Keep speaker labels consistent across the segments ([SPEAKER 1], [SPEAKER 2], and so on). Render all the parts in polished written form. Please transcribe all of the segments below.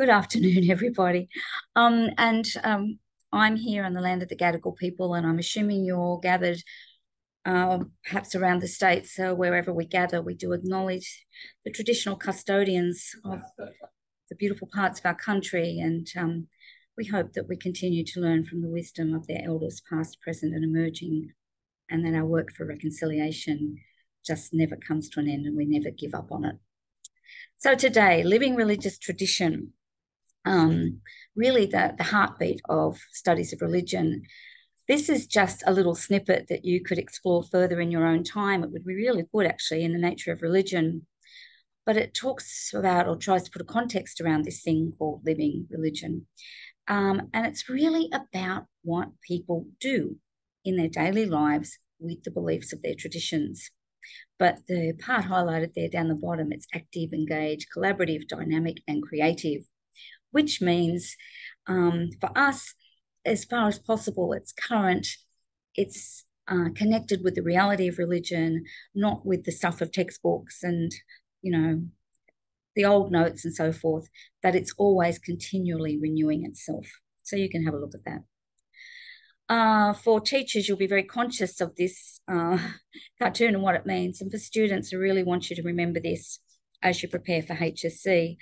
[SPEAKER 1] Good afternoon, everybody. I'm here on the land of the Gadigal people, and I'm assuming you're gathered perhaps around the states. So wherever we gather, we do acknowledge the traditional custodians of the beautiful parts of our country, and we hope that we continue to learn from the wisdom of their elders, past, present, and emerging, and that our work for reconciliation just never comes to an end and we never give up on it. So today, living religious tradition. Really the heartbeat of studies of religion. This is just a little snippet that you could explore further in your own time. It would be really good, actually, in the nature of religion. But it talks about or tries to put a context around this thing called living religion. And it's really about what people do in their daily lives with the beliefs of their traditions. But the part highlighted there down the bottom, it's active, engaged, collaborative, dynamic, and creative, which means for us, as far as possible, it's current, it's connected with the reality of religion, not with the stuff of textbooks and, the old notes and so forth, that it's always continually renewing itself. So you can have a look at that. For teachers, you'll be very conscious of this cartoon and what it means. And for students, I really want you to remember this as you prepare for HSC,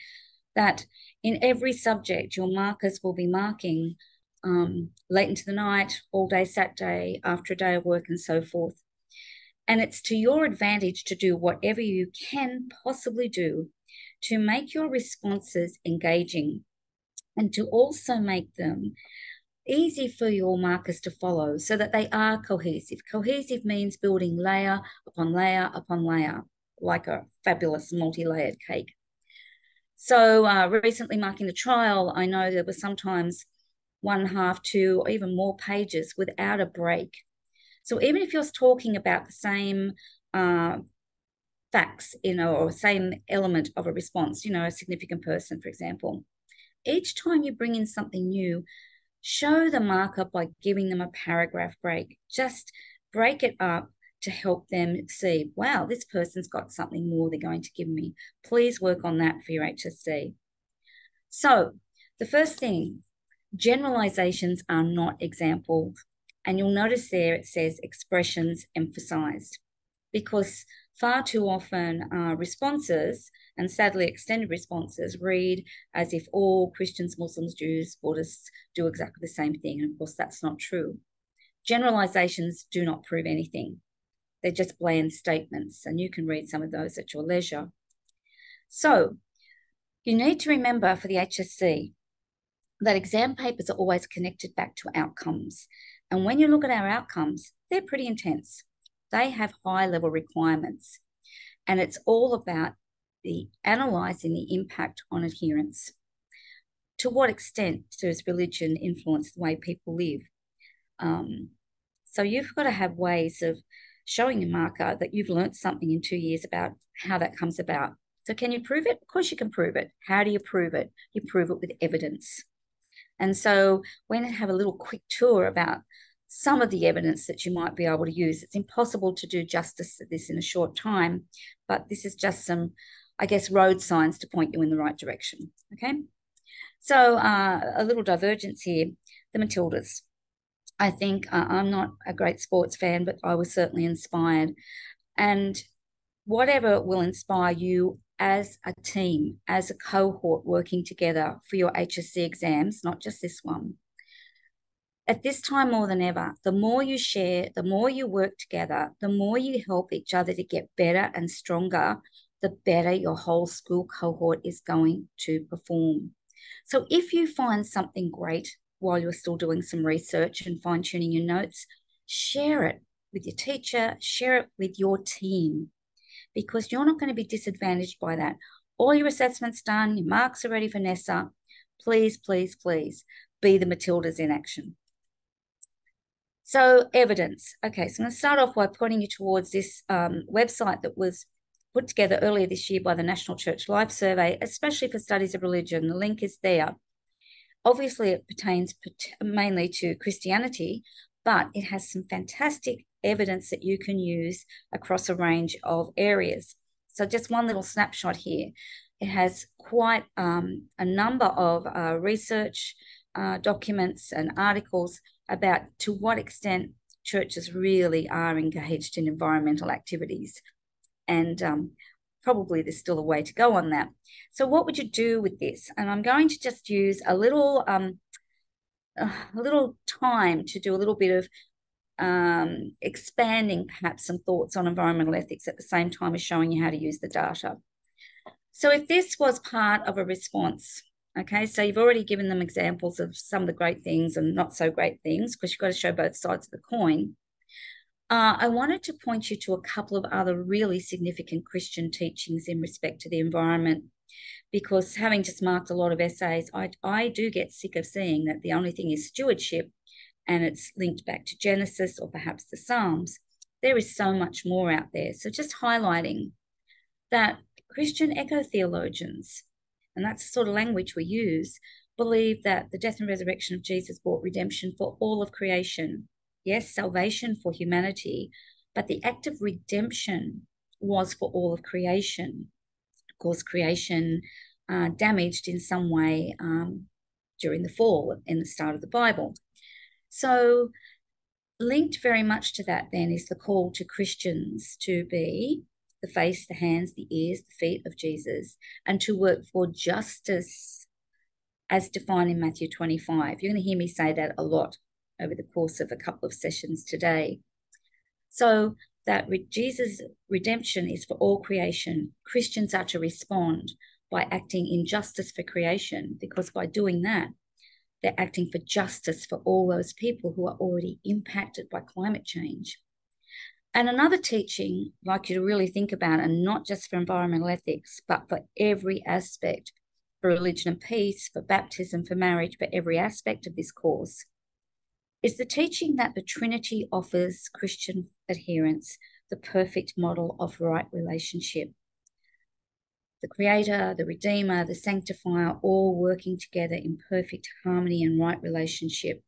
[SPEAKER 1] that in every subject, your markers will be marking late into the night, all day Saturday, after a day of work and so forth. And it's to your advantage to do whatever you can possibly do to make your responses engaging and to also make them easy for your markers to follow so that they are cohesive. Cohesive means building layer upon layer upon layer, like a fabulous multi-layered cake. So recently marking the trial, I know there was sometimes 1.5, 2, or even more pages without a break. So even if you're talking about the same facts, or same element of a response, a significant person, for example, each time you bring in something new, show the marker by giving them a paragraph break. Just break it up to help them see, wow, this person's got something more they're going to give me. Please work on that for your HSC. So the first thing, generalizations are not examples. And you'll notice there it says expressions emphasized, because far too often responses, and sadly extended responses, read as if all Christians, Muslims, Jews, Buddhists do exactly the same thing. And of course, that's not true. Generalizations do not prove anything. They're just bland statements, and you can read some of those at your leisure. So you need to remember for the HSC that exam papers are always connected back to outcomes. And when you look at our outcomes, they're pretty intense. They have high-level requirements, and it's all about analysing the impact on adherence. To what extent does religion influence the way people live? So you've got to have ways of showing your marker that you've learned something in 2 years about how that comes about. So can you prove it? Of course you can prove it. How do you prove it? You prove it with evidence. And so we're going to have a little quick tour about some of the evidence that you might be able to use. It's impossible to do justice to this in a short time, but this is just some, I guess, road signs to point you in the right direction, okay? So a little divergence here, the Matildas. I think I'm not a great sports fan, but I was certainly inspired. And whatever will inspire you as a team, as a cohort working together for your HSC exams, not just this one. At this time more than ever, the more you share, the more you work together, the more you help each other to get better and stronger, the better your whole school cohort is going to perform. So if you find something great while you're still doing some research and fine-tuning your notes, share it with your teacher, share it with your team, because you're not going to be disadvantaged by that. All your assessments done, your marks are ready for NESA. Please, please, please be the Matildas in action. So evidence. Okay, so I'm going to start off by pointing you towards this website that was put together earlier this year by the National Church Life Survey, especially for studies of religion. The link is there. Obviously, it pertains mainly to Christianity, but it has some fantastic evidence that you can use across a range of areas. So just one little snapshot here. It has quite a number of research documents and articles about to what extent churches really are engaged in environmental activities. And probably there's still a way to go on that. So what would you do with this? And I'm going to just use a little time to do a little bit of expanding perhaps some thoughts on environmental ethics at the same time as showing you how to use the data. So if this was part of a response, okay, so you've already given them examples of some of the great things and not so great things, because you've got to show both sides of the coin. I wanted to point you to a couple of other really significant Christian teachings in respect to the environment, because having just marked a lot of essays, I do get sick of seeing that the only thing is stewardship and it's linked back to Genesis or perhaps the Psalms. There is so much more out there. So just highlighting that Christian eco-theologians, and that's the sort of language we use, believe that the death and resurrection of Jesus brought redemption for all of creation. Yes, salvation for humanity, but the act of redemption was for all of creation. Of course, creation damaged in some way during the fall in the start of the Bible. So linked very much to that then is the call to Christians to be the face, the hands, the ears, the feet of Jesus, and to work for justice as defined in Matthew 25. You're going to hear me say that a lot over the course of a couple of sessions today. So that Jesus' redemption is for all creation. Christians are to respond by acting in justice for creation, because by doing that, they're acting for justice for all those people who are already impacted by climate change. And another teaching I'd like you to really think about, and not just for environmental ethics, but for every aspect, for religion and peace, for baptism, for marriage, for every aspect of this course, is the teaching that the Trinity offers Christian adherents the perfect model of right relationship. The Creator, the Redeemer, the Sanctifier, all working together in perfect harmony and right relationship.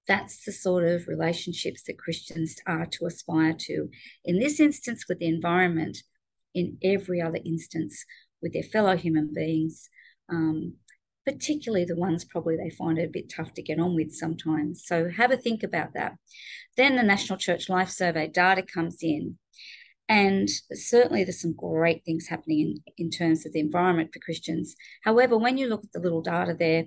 [SPEAKER 1] That's the sort of relationships that Christians are to aspire to. In this instance, with the environment, in every other instance, with their fellow human beings, particularly the ones probably they find it a bit tough to get on with sometimes. So have a think about that. Then the National Church Life Survey data comes in. And certainly there's some great things happening in terms of the environment for Christians. However, when you look at the little data there,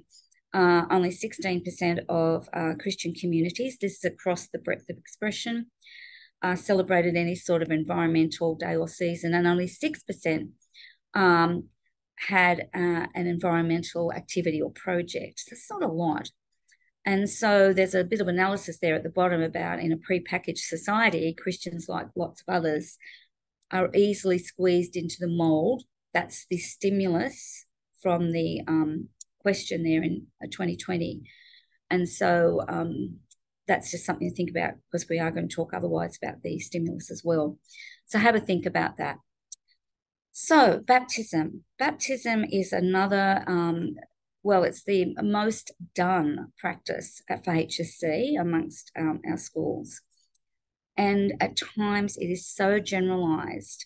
[SPEAKER 1] only 16% of Christian communities, this is across the breadth of expression, celebrated any sort of environmental day or season, and only 6% had an environmental activity or project. That's not a lot. And so there's a bit of analysis there at the bottom about, in a prepackaged society, Christians, like lots of others, are easily squeezed into the mold. That's the stimulus from the question there in 2020. And so that's just something to think about, because we are going to talk otherwise about the stimulus as well. So have a think about that. So baptism. Baptism is another well, it's the most done practice for HSC amongst our schools. And at times it is so generalised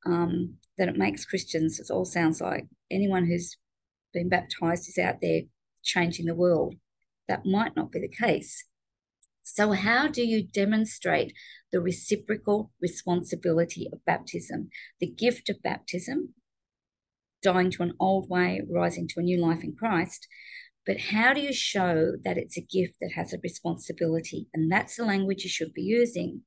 [SPEAKER 1] that it makes Christians, it all sounds like anyone who's been baptised is out there changing the world. That might not be the case. So how do you demonstrate the reciprocal responsibility of baptism, the gift of baptism, dying to an old way, rising to a new life in Christ? But how do you show that it's a gift that has a responsibility? And that's the language you should be using.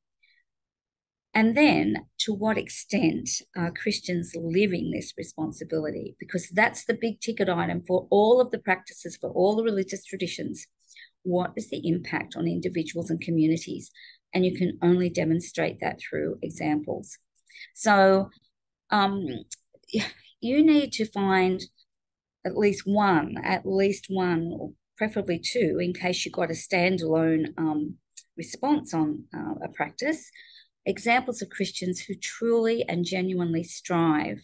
[SPEAKER 1] And then, to what extent are Christians living this responsibility? Because that's the big ticket item for all of the practices, for all the religious traditions. What is the impact on individuals and communities? And you can only demonstrate that through examples. So you need to find at least one, or preferably two, in case you've got a standalone response on a practice, examples of Christians who truly and genuinely strive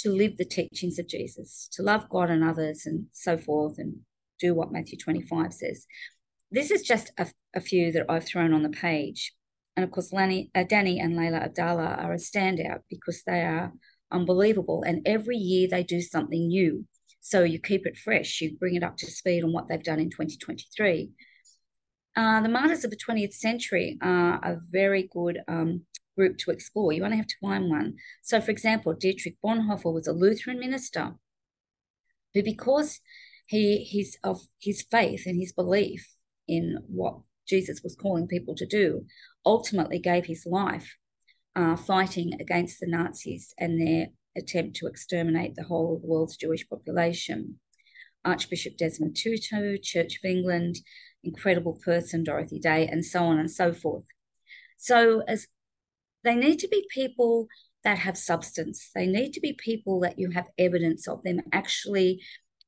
[SPEAKER 1] to live the teachings of Jesus, to love God and others and so forth, and do what Matthew 25 says. This is just a few that I've thrown on the page. And of course, Danny and Layla Abdallah are a standout because they are unbelievable. And every year they do something new. So you keep it fresh, you bring it up to speed on what they've done in 2023. The martyrs of the 20th century are a very good group to explore. You only have to find one. So, for example, Dietrich Bonhoeffer was a Lutheran minister who, because he's of his faith and his belief in what Jesus was calling people to do, ultimately gave his life fighting against the Nazis and their attempt to exterminate the whole of the world's Jewish population. Archbishop Desmond Tutu, Church of England, incredible person, Dorothy Day, and so on and so forth. So as they need to be people that have substance. They need to be people that you have evidence of them actually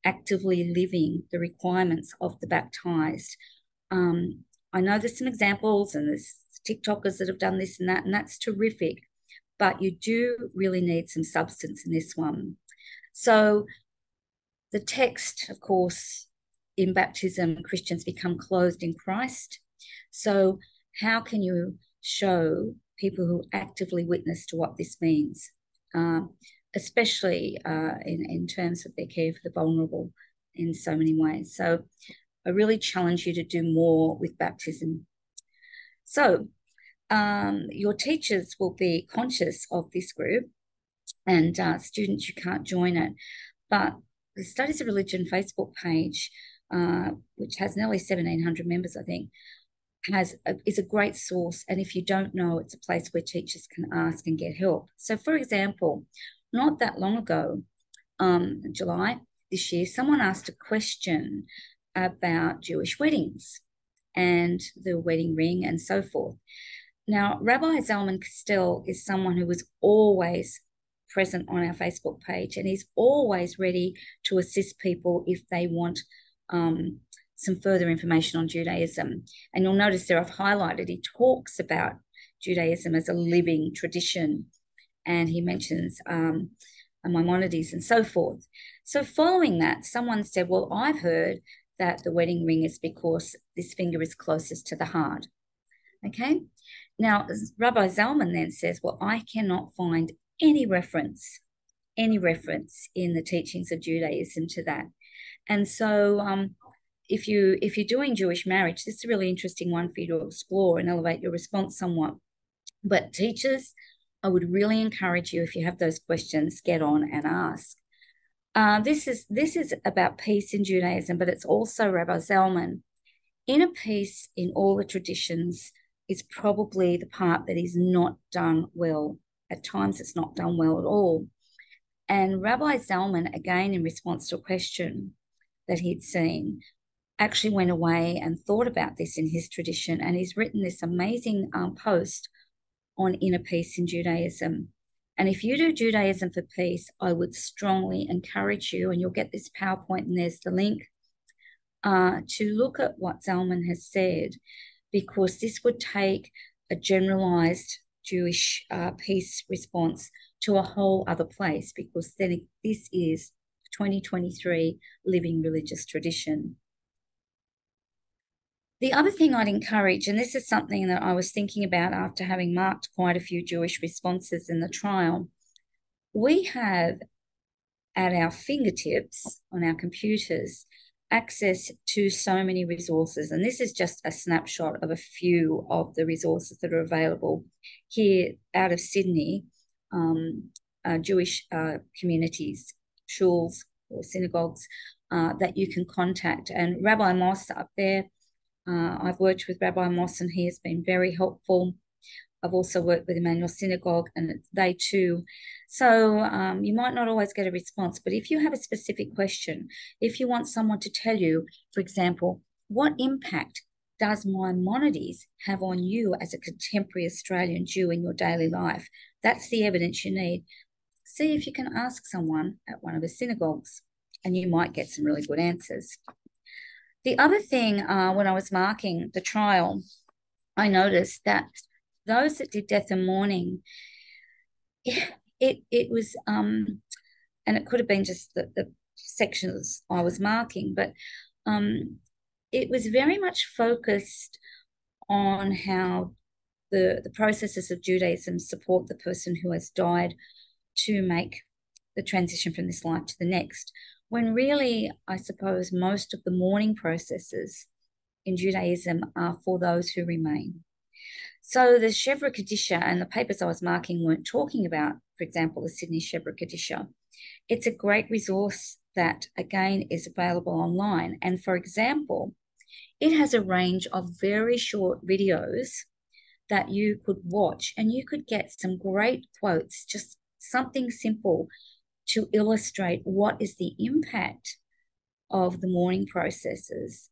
[SPEAKER 1] actively living the requirements of the baptized. I know there's some examples and there's TikTokers that have done this and that's terrific, but you do really need some substance in this one. So the text, of course, in baptism, Christians become clothed in Christ. So how can you show people who actively witness to what this means, especially in terms of their care for the vulnerable in so many ways? So I really challenge you to do more with baptism. So your teachers will be conscious of this group, and students, you can't join it. But the Studies of Religion Facebook page, which has nearly 1,700 members, I think, is a great source. And if you don't know, it's a place where teachers can ask and get help. So, for example, not that long ago, July this year, someone asked a question about Jewish weddings and the wedding ring and so forth. Now, Rabbi Zalman Castell is someone who was always present on our Facebook page, and he's always ready to assist people if they want some further information on Judaism. And you'll notice there I've highlighted, he talks about Judaism as a living tradition, and he mentions Maimonides and so forth. So following that, someone said, well, I've heard that the wedding ring is because this finger is closest to the heart. Okay. Now, Rabbi Zalman then says, well, I cannot find any reference in the teachings of Judaism to that. And so if you're doing Jewish marriage, this is a really interesting one for you to explore and elevate your response somewhat. But teachers, I would really encourage you, if you have those questions, get on and ask. This is about peace in Judaism, but it's also Rabbi Zalman. Inner peace in all the traditions is probably the part that is not done well. At times it's not done well at all. And Rabbi Zalman, again, in response to a question that he'd seen, actually went away and thought about this in his tradition, and he's written this amazing post on inner peace in Judaism. And if you do Judaism for Peace, I would strongly encourage you, and you'll get this PowerPoint and there's the link, to look at what Zalman has said, because this would take a generalized Jewish peace response to a whole other place, because then this is 2023 living religious tradition. The other thing I'd encourage, and this is something that I was thinking about after having marked quite a few Jewish responses in the trial, we have at our fingertips on our computers access to so many resources. And this is just a snapshot of a few of the resources that are available here out of Sydney, Jewish communities, shuls or synagogues that you can contact. And Rabbi Moss up there, I've worked with Rabbi Moss and he has been very helpful. I've also worked with Emmanuel Synagogue and they too. So you might not always get a response, but if you have a specific question, if you want someone to tell you, for example, what impact does Maimonides have on you as a contemporary Australian Jew in your daily life? That's the evidence you need. See if you can ask someone at one of the synagogues and you might get some really good answers. The other thing, when I was marking the trial, I noticed that those that did death and mourning, it was, and it could have been just the sections I was marking, but it was very much focused on how the processes of Judaism support the person who has died to make the transition from this life to the next, when really, I suppose, most of the mourning processes in Judaism are for those who remain. So the Shevra Kadisha and the papers I was marking weren't talking about, for example, the Sydney Shevra Kadisha. It's a great resource that, again, is available online. And for example, it has a range of very short videos that you could watch, and you could get some great quotes, just something simple to illustrate what is the impact of the mourning processes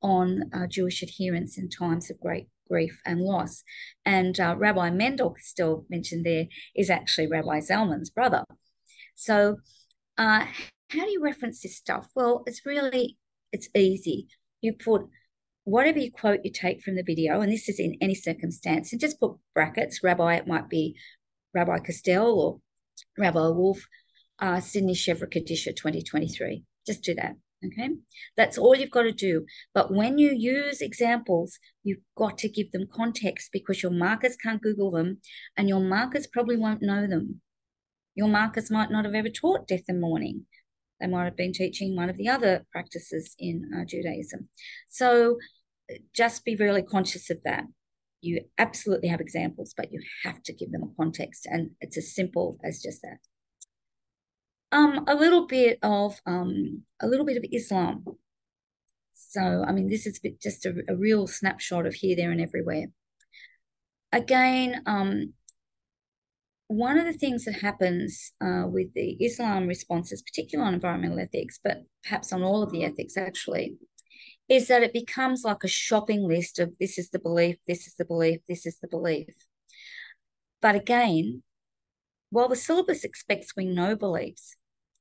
[SPEAKER 1] on Jewish adherents in times of great grief and loss. And Rabbi Mendel, still mentioned there, is actually Rabbi Zalman's brother. So how do you reference this stuff? Well, it's easy. You put whatever you quote you take from the video, and this is in any circumstance, and just put brackets, Rabbi, it might be Rabbi Castell or Rabbi Wolf, Sydney Shevra Kadisha 2023. Just do that. Okay, that's all you've got to do. But when you use examples, you've got to give them context, because your markers can't Google them, and your markers probably won't know them. Your markers might not have ever taught death and mourning. They might have been teaching one of the other practices in Judaism. So just be really conscious of that. You absolutely have examples, but you have to give them a context, and it's as simple as just that. A little bit of Islam. So, I mean, this is just a real snapshot of here, there, and everywhere. Again, one of the things that happens with the Islam responses, particularly on environmental ethics, but perhaps on all of the ethics actually, is that it becomes like a shopping list of this is the belief, this is the belief, this is the belief. But again, while the syllabus expects we know beliefs,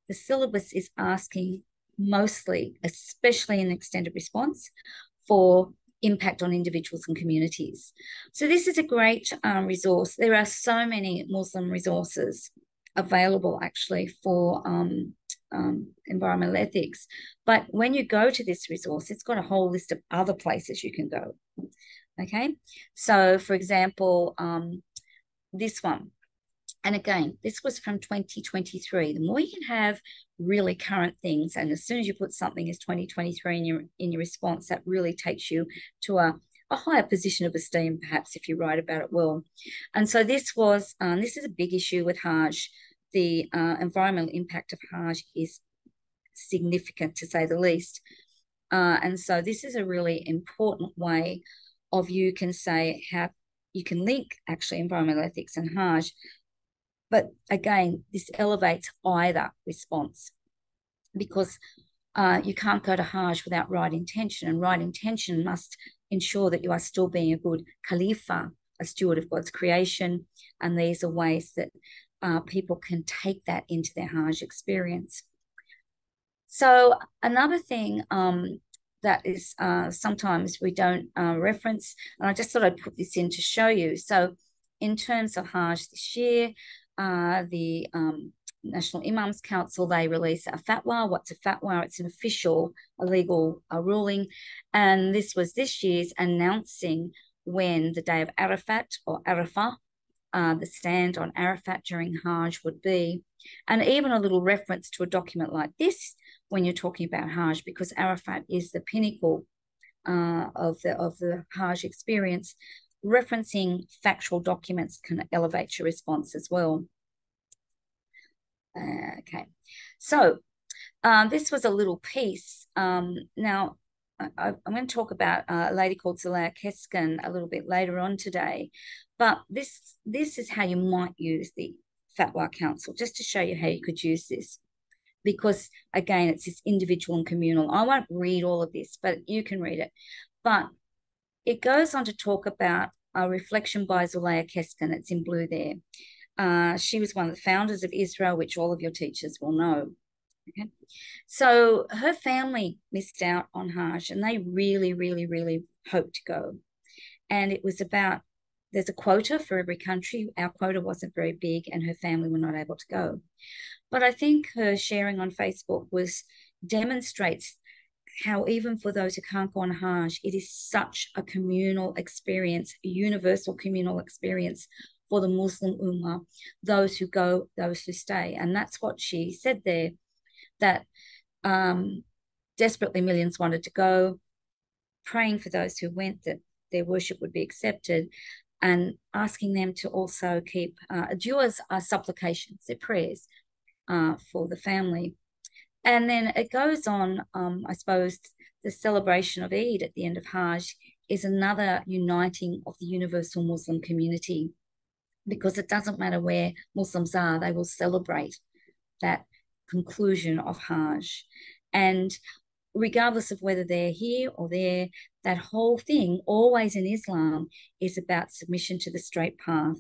[SPEAKER 1] the syllabus is asking mostly, especially in extended response, for impact on individuals and communities. So this is a great resource. There are so many Muslim resources available actually for environmental ethics. But when you go to this resource, it's got a whole list of other places you can go. Okay, so for example, this one. And again, this was from 2023. The more you can have really current things, and as soon as you put something as 2023 in your response, that really takes you to a higher position of esteem, perhaps, if you write about it well. And so this is a big issue with Hajj. The environmental impact of Hajj is significant, to say the least. And so this is a really important way of you can say how you can link actually environmental ethics and Hajj. But again, this elevates either response, because you can't go to Hajj without right intention, and right intention must ensure that you are still being a good Khalifa, a steward of God's creation. And these are ways that people can take that into their Hajj experience. So another thing that is sometimes we don't reference, and I just thought I'd put this in to show you. So in terms of Hajj this year, the National Imams Council, they release a fatwa. What's a fatwa? It's an official, a legal ruling. And this was this year's announcing when the day of Arafat or Arafah, the stand on Arafat during Hajj would be. And even a little reference to a document like this when you're talking about Hajj, because Arafat is the pinnacle of the Hajj experience. Referencing factual documents can elevate your response as well. Okay, so this was a little piece. Now, I'm going to talk about a lady called Zalea Keskin a little bit later on today, but this is how you might use the Fatwa Council, just to show you how you could use this. Because, again, it's this individual and communal. I won't read all of this, but you can read it. But it goes on to talk about a reflection by Zalea Keskin. It's in blue there. She was one of the founders of Israel, which all of your teachers will know. Okay, so her family missed out on Hajj, and they really, really, really hoped to go. And it was about, there's a quota for every country. Our quota wasn't very big, and her family were not able to go. But I think her sharing on Facebook demonstrates how even for those who can't go on Hajj, it is such a communal experience, a universal communal experience for the Muslim Ummah, those who go, those who stay. And that's what she said there, that desperately millions wanted to go, praying for those who went that their worship would be accepted, and asking them to also keep du'as, supplications, their prayers for the family. And then it goes on, I suppose, the celebration of Eid at the end of Hajj is another uniting of the universal Muslim community, because it doesn't matter where Muslims are, they will celebrate that conclusion of Hajj. And regardless of whether they're here or there, that whole thing, always in Islam, is about submission to the straight path.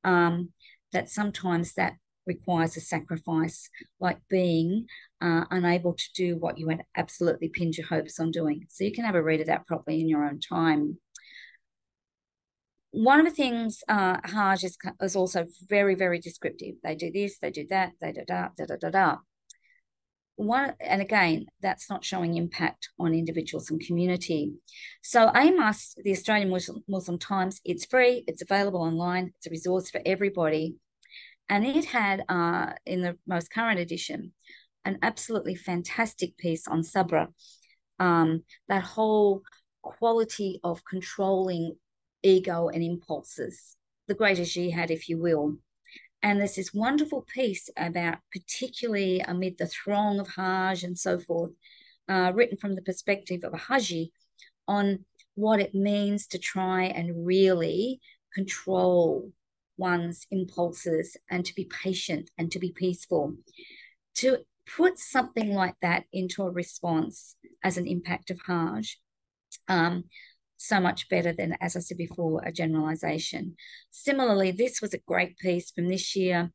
[SPEAKER 1] That sometimes that requires a sacrifice, like being unable to do what you had absolutely pinned your hopes on doing. So you can have a read of that properly in your own time. One of the things, Hajj is also very, very descriptive. They do this, they do that, they da da da da da da. And again, that's not showing impact on individuals and community. So AMUS, the Australian Muslim Times, it's free, it's available online, it's a resource for everybody. And it had, in the most current edition, an absolutely fantastic piece on sabra, that whole quality of controlling ego and impulses, the greater jihad, if you will. And there's this wonderful piece about, particularly amid the throng of Hajj and so forth, written from the perspective of a Haji, on what it means to try and really control one's impulses and to be patient and to be peaceful. To put something like that into a response as an impact of Hajj, so much better than, as I said before, a generalization. Similarly, this was a great piece from this year,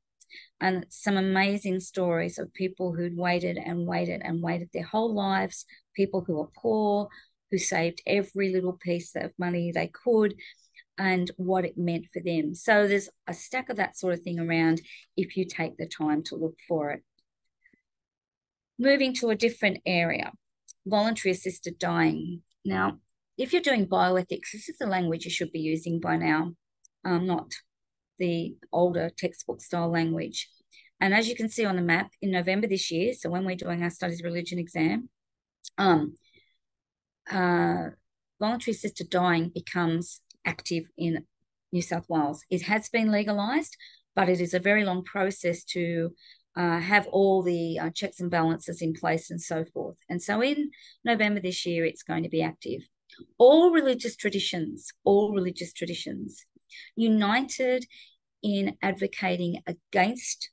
[SPEAKER 1] and some amazing stories of people who'd waited and waited and waited their whole lives, people who are poor, who saved every little piece of money they could, and what it meant for them. So there's a stack of that sort of thing around if you take the time to look for it. Moving to a different area, voluntary assisted dying. Now, if you're doing bioethics, this is the language you should be using by now, not the older textbook style language. And as you can see on the map, in November this year, so when we're doing our studies religion exam, voluntary assisted dying becomes active in New South Wales. It has been legalised, but it is a very long process to have all the checks and balances in place and so forth. And so in November this year, it's going to be active. All religious traditions united in advocating against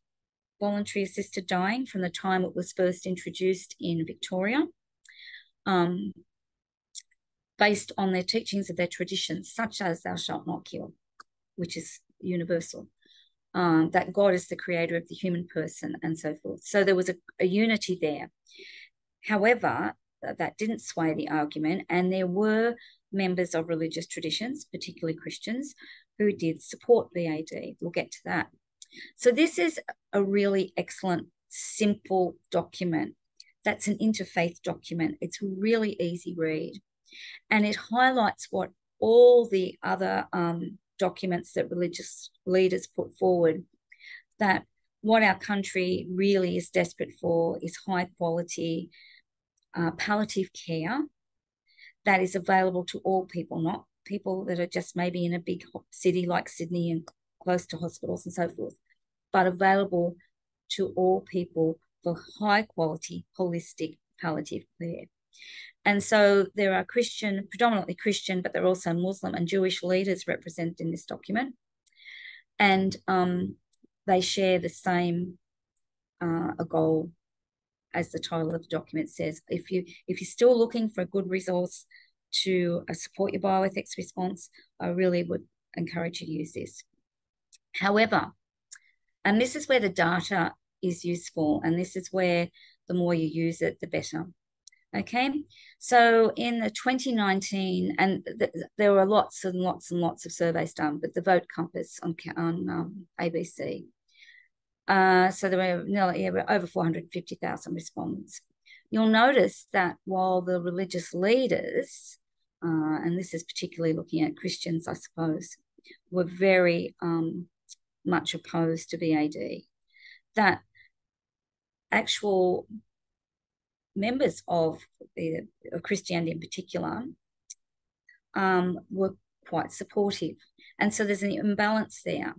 [SPEAKER 1] voluntary assisted dying from the time it was first introduced in Victoria, based on their teachings of their traditions, such as thou shalt not kill, which is universal, that God is the creator of the human person and so forth. So there was a unity there. However, that didn't sway the argument, and there were members of religious traditions, particularly Christians, who did support VAD. We'll get to that. So this is a really excellent, simple document. That's an interfaith document. It's a really easy read, and it highlights what all the other documents that religious leaders put forward, that what our country really is desperate for is high quality palliative care that is available to all people, not people that are just maybe in a big city like Sydney and close to hospitals and so forth, but available to all people for high quality, holistic palliative care. And so there are Christian, predominantly Christian, but there are also Muslim and Jewish leaders represented in this document. And they share the same a goal, as the title of the document says. If you're still looking for a good resource to support your bioethics response, I really would encourage you to use this. However, and this is where the data is useful, and this is where the more you use it, the better. Okay, so in the 2019, and there were lots and lots and lots of surveys done, but the Vote Compass on ABC. So there were nearly over 450,000 respondents. You'll notice that while the religious leaders, and this is particularly looking at Christians, I suppose, were very much opposed to VAD. That actual members of Christianity in particular were quite supportive. And so there's an imbalance there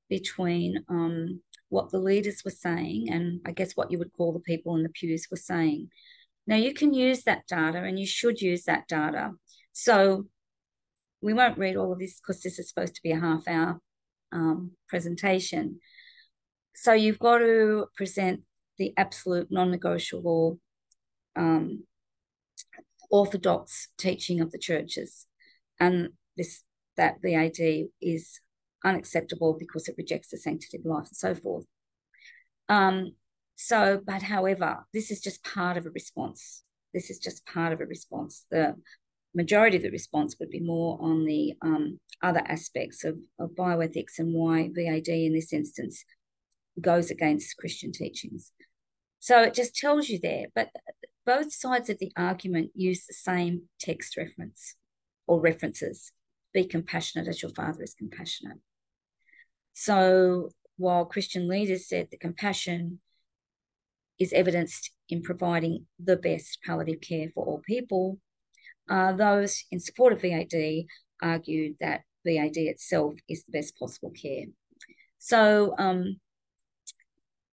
[SPEAKER 1] between what the leaders were saying and I guess what you would call the people in the pews were saying. Now, you can use that data and you should use that data. So we won't read all of this because this is supposed to be a half-hour presentation. So you've got to present the absolute non-negotiable orthodox teaching of the churches. And that VAD is unacceptable because it rejects the sanctity of life and so forth. But however, this is just part of a response. This is just part of a response. The majority of the response would be more on the other aspects of bioethics and why VAD in this instance goes against Christian teachings. So it just tells you there, but both sides of the argument use the same text reference or references. Be compassionate as your Father is compassionate. So while Christian leaders said that compassion is evidenced in providing the best palliative care for all people, those in support of VAD argued that VAD itself is the best possible care. So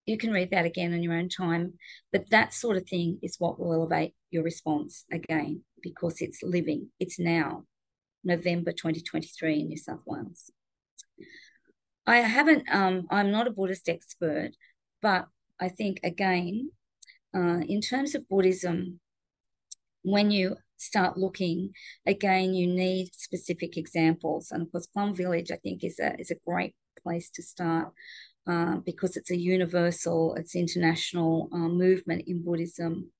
[SPEAKER 1] you can read that again in your own time, but that sort of thing is what will elevate your response again, because it's living, it's now, November 2023 in New South Wales. I'm not a Buddhist expert, but I think, again, in terms of Buddhism, when you start looking, again, you need specific examples. And of course, Plum Village, I think, is a great place to start because it's a universal, it's international movement in Buddhism.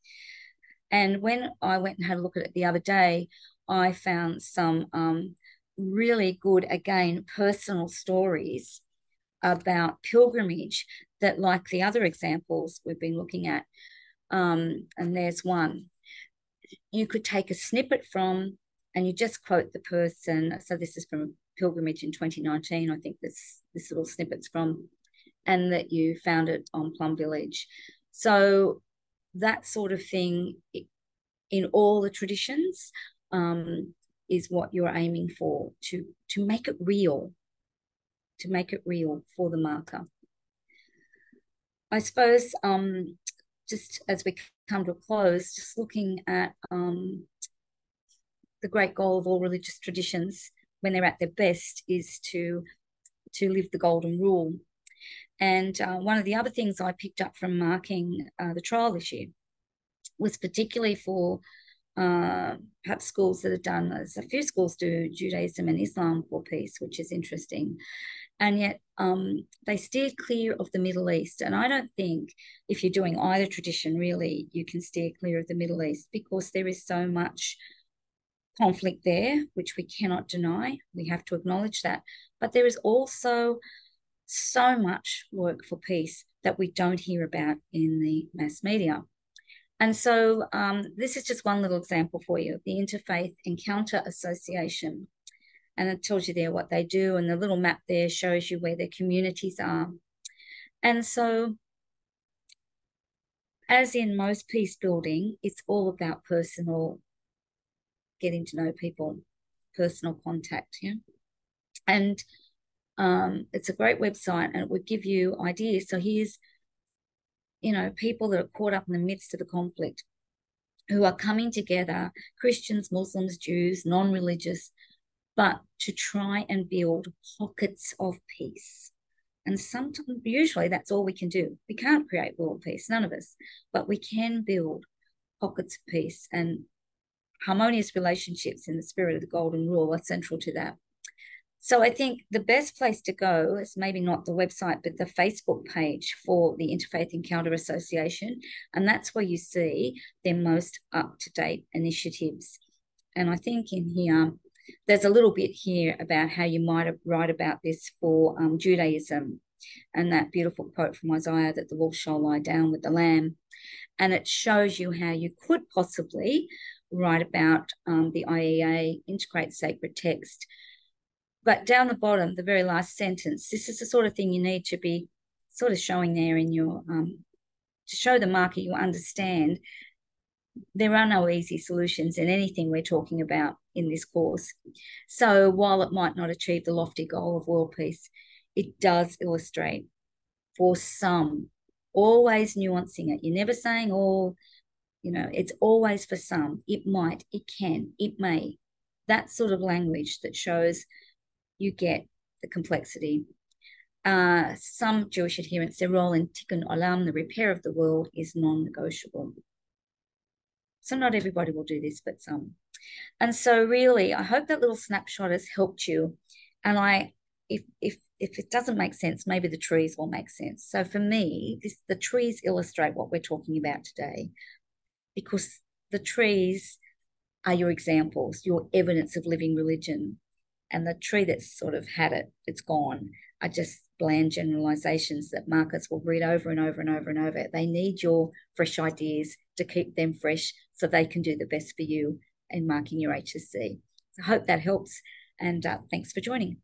[SPEAKER 1] And when I went and had a look at it the other day, I found some really good, again, personal stories about pilgrimage that, like the other examples we've been looking at, and there's one, you could take a snippet from and you just quote the person. So this is from a pilgrimage in 2019, I think this little snippet's from, and that you found it on Plum Village. So that sort of thing in all the traditions is what you're aiming for, to make it real, for the marker. I suppose just as we come to a close, just looking at the great goal of all religious traditions when they're at their best is to live the golden rule. And one of the other things I picked up from marking the trial this year was particularly for perhaps schools that have done, there's a few schools do Judaism and Islam for peace, which is interesting. And yet they steered clear of the Middle East. And I don't think if you're doing either tradition, really, you can steer clear of the Middle East because there is so much conflict there, which we cannot deny. We have to acknowledge that. But there is also so much work for peace that we don't hear about in the mass media. And so this is just one little example for you, the Interfaith Encounter Association. And it tells you there what they do, and the little map there shows you where their communities are. And so, as in most peace building, it's all about personal, getting to know people, personal contact, yeah? And it's a great website, and it would give you ideas. So here's, people that are caught up in the midst of the conflict who are coming together, Christians, Muslims, Jews, non-religious, but to try and build pockets of peace. And sometimes, usually that's all we can do. We can't create world peace, none of us, but we can build pockets of peace, and harmonious relationships in the spirit of the golden rule are central to that. So I think the best place to go is maybe not the website, but the Facebook page for the Interfaith Encounter Association. And that's where you see their most up-to-date initiatives. And I think in here, there's a little bit here about how you might write about this for Judaism, and that beautiful quote from Isaiah that the wolf shall lie down with the lamb. And it shows you how you could possibly write about the IEA, integrate sacred text, But down the bottom, the very last sentence, this is the sort of thing you need to be sort of showing there in your, to show the marker you understand there are no easy solutions in anything we're talking about in this course. So while it might not achieve the lofty goal of world peace, it does illustrate for some, always nuancing it. You're never saying all, it's always for some. It might, it can, it may. That sort of language that shows you get the complexity. Some Jewish adherents, their role in Tikkun Olam, the repair of the world, is non-negotiable. So not everybody will do this, but some. And so really, I hope that little snapshot has helped you. And if it doesn't make sense, maybe the trees will make sense. So for me, the trees illustrate what we're talking about today, because the trees are your examples, your evidence of living religion. And the tree that's sort of had it, it's gone, are just bland generalizations that markers will read over and over and over and over. They need your fresh ideas to keep them fresh so they can do the best for you in marking your HSC. So I hope that helps, and thanks for joining.